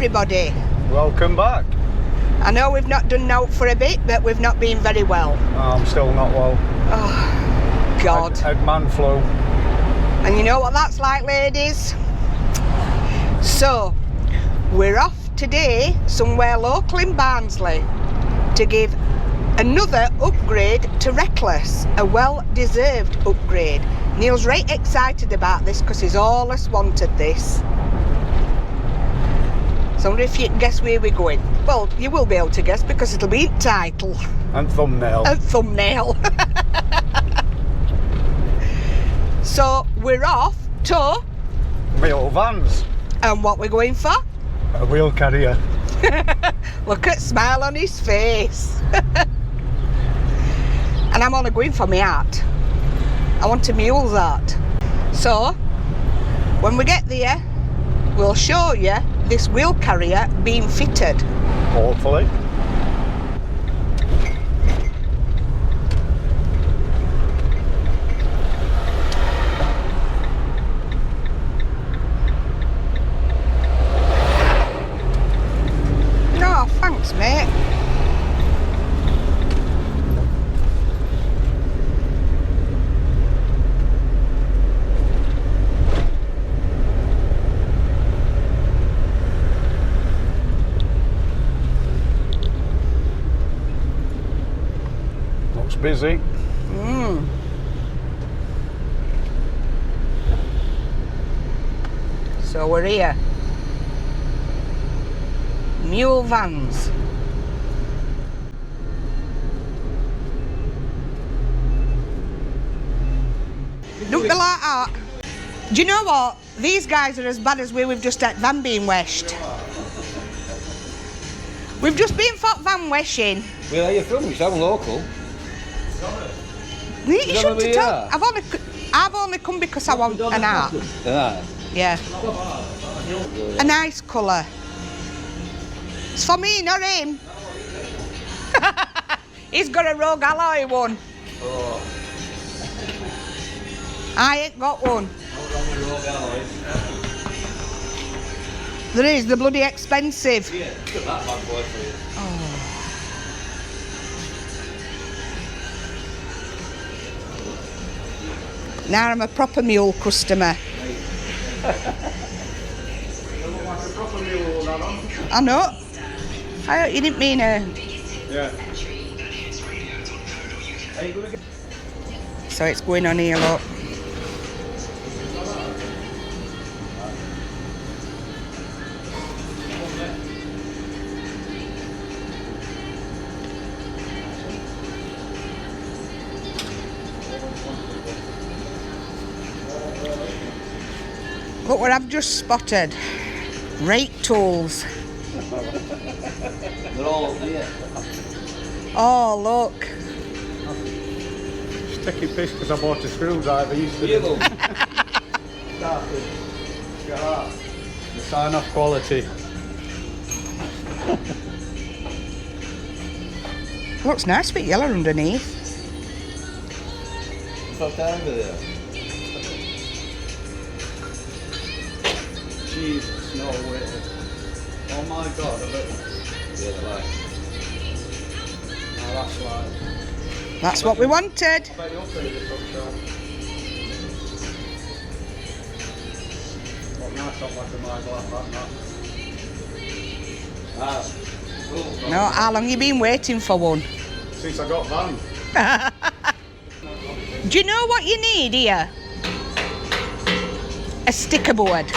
everybody. Welcome back. I know we've not done note for a bit, but we've not been very well. I'm still not well. Oh, God. Had man flu. And you know what that's like, ladies? So, we're off today somewhere local in Barnsley to give another upgrade to Reckless, a well-deserved upgrade. Neil's right excited about this because he's always wanted this. So I wonder if you can guess where we're going. Well, you will be able to guess because it'll be in title. And thumbnail. And thumbnail. So we're off to Mule Vans. And what we're going for? A wheel carrier. Look at smile on his face. And I'm only going for my art. I want a mule's art. So when we get there, we'll show you this wheel carrier being fitted. Hopefully. Oh, thanks, mate. Looks busy. So we're here. Mule Vans. Don't be like that. Do you know what? These guys are as bad as we've just had van being washed. We've just been for van washing. Where are you from? You sound local. You shouldn't have told. I've only come because I want an art. Yeah. A nice colour. It's for me, not him. He's got a rogue alloy one. Oh. I ain't got one. There is, they're bloody expensive. Yeah, look at that bad boy for you. Oh. Now I'm a proper mule customer. I know. You didn't mean a... Yeah. So it's going on here, look. Look what I've just spotted. Rake tools. They're all here. Oh, look. Sticky piss because I bought a screwdriver yesterday. Yellow. The sign off quality. Looks nice, bit yellow underneath. What's that over there? Jesus, no way. Oh my God, I bet. Yeah, they're like. Oh, that's like. That's what we wanted. I bet you'll pay the truck show. What nice on like a my black that. Ah. Cool. No, how long you been waiting for one? Since I got van. Do you know what you need here? A sticker board.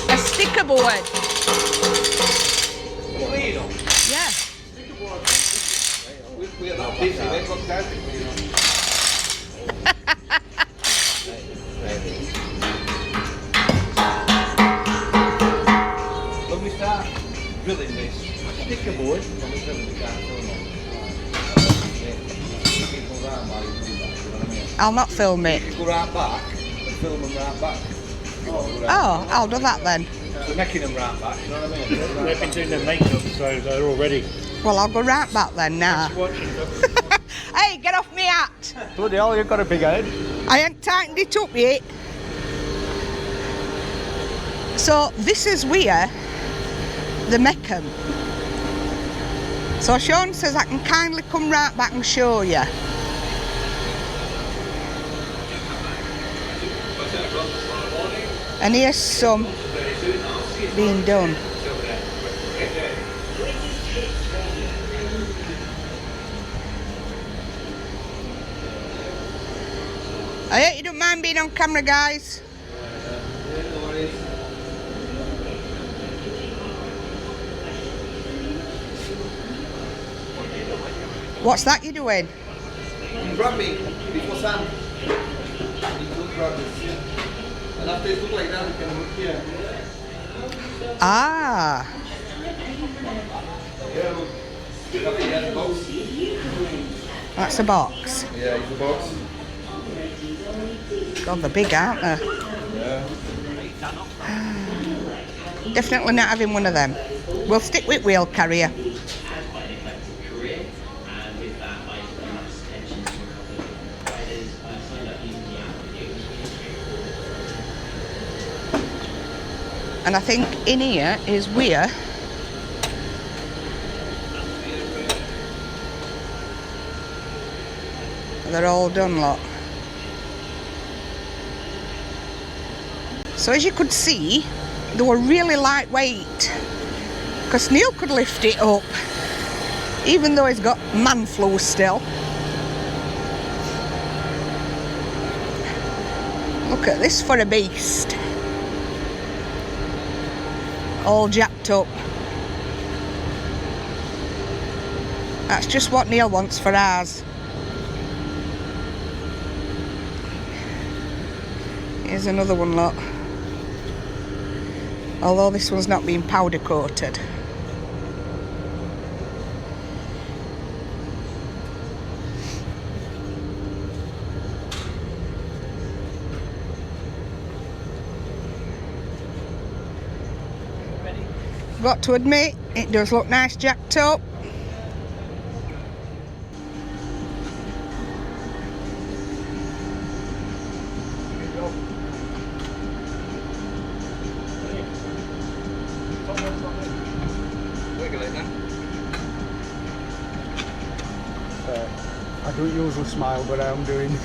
A sticker board. Yeah. We're not busy, we've got time to clean up. When we start drilling this sticker board, when we film the car, people round while you do that, you know what I mean? I'll not film it. Go right back and film them right back. Oh, I'll do that then. So making them right back, you know what I mean? They've been doing their makeup, so they're all ready. Well, I'll go right back then now. Hey, get off me hat. Bloody hell, you've got a big head. I ain't tightened it up yet. So this is where they make them. So Sean says I can kindly come right back and show you. And here's some being done. I hope you don't mind being on camera, guys. What's that you're doing? Grab me before sand. You grab this. And after it look like that, you can look here. Ah. Yeah, look. Yeah, the box. That's a box. Yeah, it's a box. God, they're big, aren't they? Yeah. Definitely not having one of them. We'll stick with wheel carrier. And I think in here is where they're all done, look. So as you could see, they were really lightweight, because Neil could lift it up, even though he's got man flu still. Look at this for a beast. All jacked up. That's just what Neil wants for ours. Here's another one, look. Although this one's not been powder coated. Got to admit, it does look nice jacked up. I don't usually smile, but I am doing.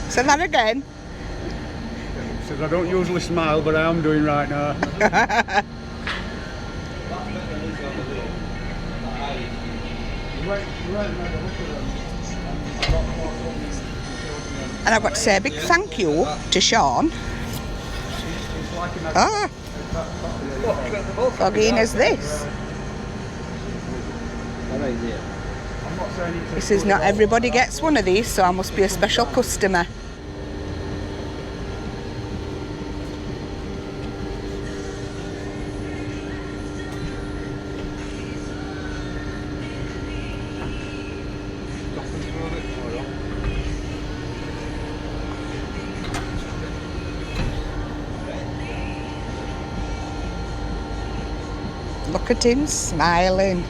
Say that again. Says I don't usually smile, but I am doing right now. And I've got to say a big thank you to Sean. Ah, fogging as this. This is not everybody gets one of these, so I must be a special customer. Look at him smiling.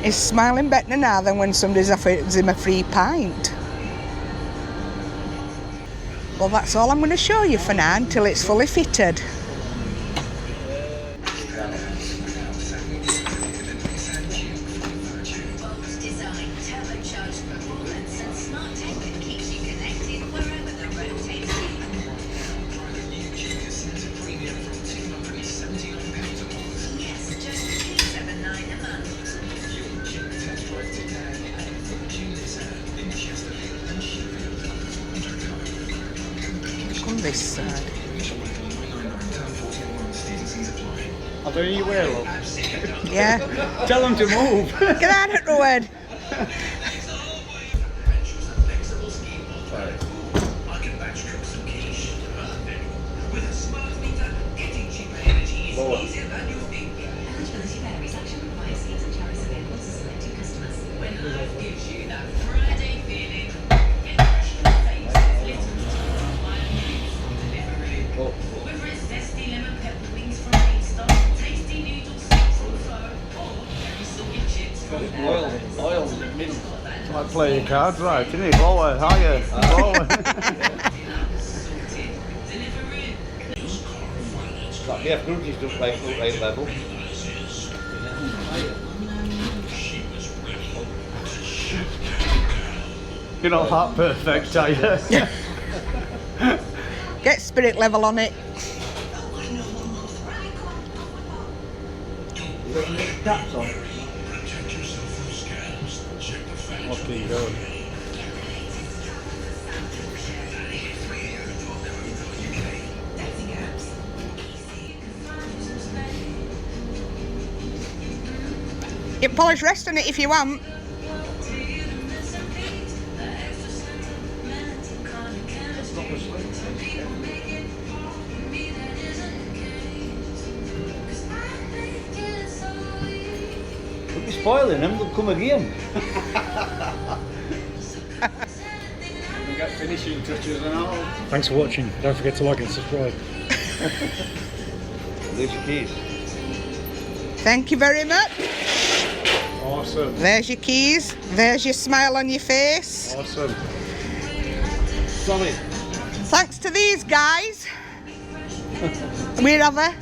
He's smiling better now than when somebody's offers him a free pint. Well, that's all I'm going to show you for now until it's fully fitted. This side. I'll do you where, look. Yeah. Tell them to move. Get out of the road. Oil. Like play your cards right, isn't it? Lower, higher, lower. Like, yeah, group is just like right level. You're not that perfect, are you? Get spirit level on it. Caps on. Okay, go. You polish rest on it if you want. Don't be spoiling them, they'll come again. We get finishing touches and all. Thanks for watching. Don't forget to like and subscribe. There's your keys. Thank you very much. Awesome. There's your keys. There's your smile on your face. Awesome. Solid. Thanks to these guys. Wherever.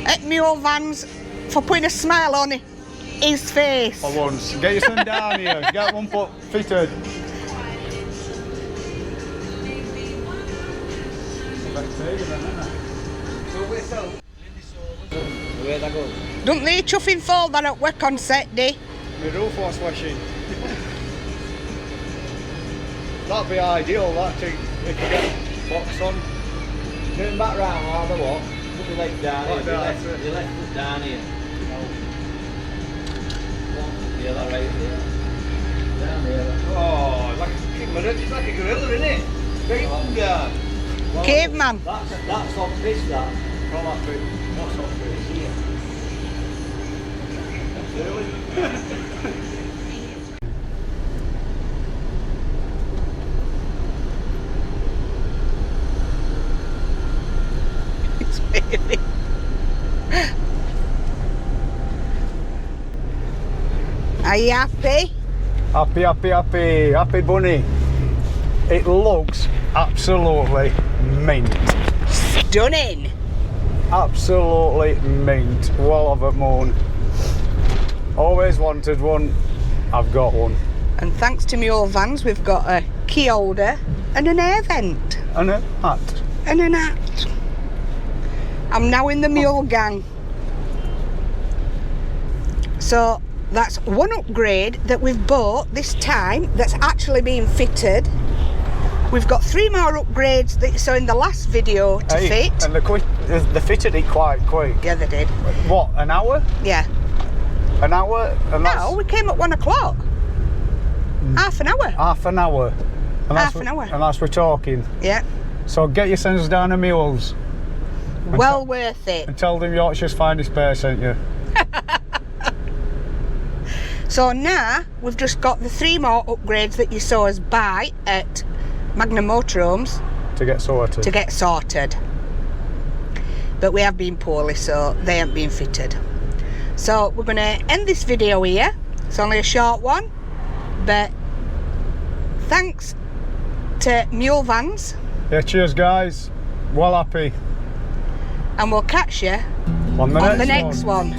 At Mule Vans for putting a smile on his face. For once. Get your son down here. Get one foot fitted. Where that goes? Don't they chuffing fall that at work on set day? My roof was washing. That'd be ideal, that, if you get a box on. Turn back round like the what? Put your leg down Like here. that, Your left foot down here. Yeah, that right there. Down there. Oh, it's like a gorilla, isn't it? Big guy. Well, Caveman. That's on this, that. From that bit. That's on this here. It's really. Are you happy? Happy, happy, happy. Happy bunny. It looks absolutely mint. Stunning. Absolutely mint. Well of it, moon. Always wanted one. I've got one. And thanks to Mule Vans, we've got a key holder and an air vent. And a hat. And an hat. I'm now in the Mule gang. So that's one upgrade that we've bought this time that's actually being fitted. We've got 3 more upgrades that you saw in the last video to fit. And they fitted it quite quick. Yeah, they did. What, an hour? Yeah. An hour? And No, we came at 1 o'clock. Half an hour. half an hour. And Half an hour. And that's we're talking. Yeah. So get your sons down to Mules. Well worth it. And tell them Yorkshire's Finest Pair sent you. So now we've just got the 3 more upgrades that you saw us buy at Magnum Motorhomes To get sorted. to get sorted. But we have been poorly, so they haven't been fitted. So we're going to end this video here. It's only a short one, but thanks to Mule Vans, Yeah, cheers guys. Well happy. and we'll catch you On the on the next next one.